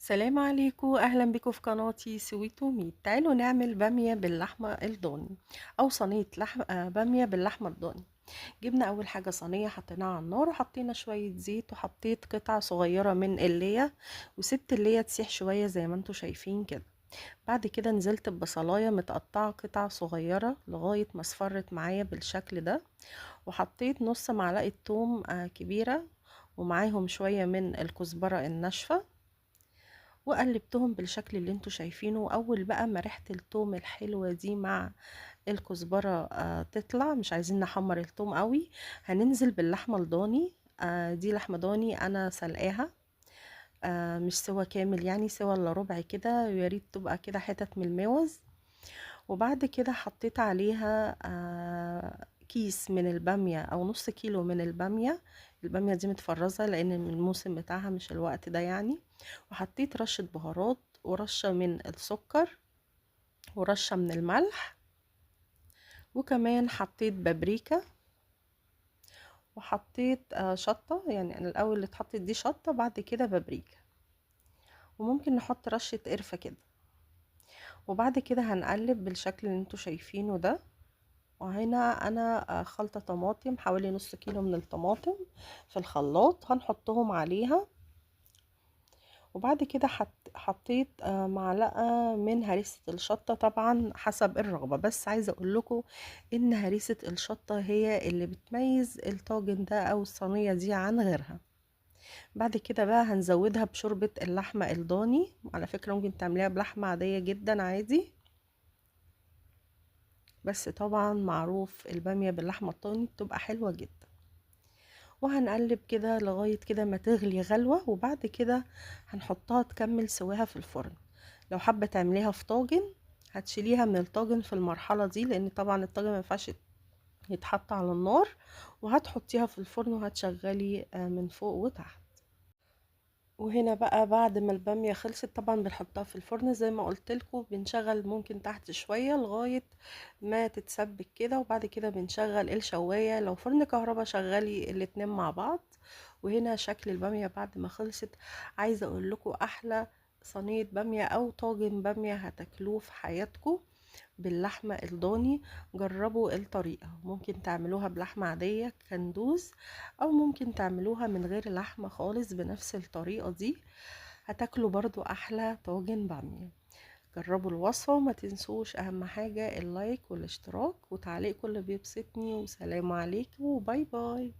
السلام عليكم، اهلا بكم في قناتي سويت وميت. تعالوا نعمل باميه باللحمه الضاني او صينيه باميه باللحمه الضاني. جبنا اول حاجه صينيه، حطيناها على النار وحطينا شويه زيت وحطيت قطعه صغيره من الليه وسبت الليه تسيح شويه زي ما انتم شايفين كده. بعد كده نزلت ببصلايه متقطعه قطع صغيره لغايه ما اصفرت معايا بالشكل ده، وحطيت نص معلقه توم كبيره، ومعاهم شويه من الكزبره الناشفه، وقلبتهم بالشكل اللي انتوا شايفينه. واول بقى ما ريحة التوم الحلوة دي مع الكزبرة تطلع، مش عايزين نحمر التوم قوي، هننزل باللحمة الضاني. دي لحمة ضاني انا سلقاها، مش سوا كامل، يعني سوا الا ربع كده، يا ريت تبقى كده حتت من الموز. وبعد كده حطيت عليها كيس من البامية او نص كيلو من البامية. البامية دي متفرزة لان الموسم بتاعها مش الوقت ده يعني. وحطيت رشة بهارات ورشة من السكر ورشة من الملح، وكمان حطيت بابريكا، وحطيت شطة. يعني انا الاول اللي اتحطت دي شطة، بعد كده بابريكا، وممكن نحط رشة قرفة كده. وبعد كده هنقلب بالشكل اللي انتوا شايفينه ده. وهنا انا خلطة طماطم، حوالي نص كيلو من الطماطم في الخلاط هنحطهم عليها. وبعد كده حطيت معلقة من هريسة الشطة، طبعا حسب الرغبة، بس عايزة اقول لكم ان هريسة الشطة هي اللي بتميز الطاجن ده او الصينية دي عن غيرها. بعد كده بقى هنزودها بشوربة اللحمة الضاني. على فكرة ممكن تعمليها بلحمة عادية جدا عادي، بس طبعا معروف البامية باللحمة الضاني بتبقى حلوة جدا. وهنقلب كده لغاية كده ما تغلي غلوة، وبعد كده هنحطها تكمل سواها في الفرن. لو حابة تعمليها في طاجن هتشيليها من الطاجن في المرحلة دي، لان طبعا الطاجن ما ينفعش يتحط على النار، وهتحطيها في الفرن وهتشغلي من فوق وتحت. وهنا بقى بعد ما البامية خلصت طبعا بنحطها في الفرن زي ما قلت لكم، بنشغل ممكن تحت شوية لغاية ما تتسبك كده، وبعد كده بنشغل الشواية. لو فرن كهربا شغلي الاتنين مع بعض. وهنا شكل البامية بعد ما خلصت. عايزة اقول لكم احلى صينية بامية او طاجن بامية هتاكلوه في حياتكم باللحمة الضاني. جربوا الطريقة، ممكن تعملوها بلحمة عادية كندوز، او ممكن تعملوها من غير لحمة خالص بنفس الطريقة دي، هتاكلوا برضو احلى طاجن بامية. جربوا الوصفة وما تنسوش اهم حاجة اللايك والاشتراك وتعليق، كل بيبسطني. وسلام عليكم وباي باي.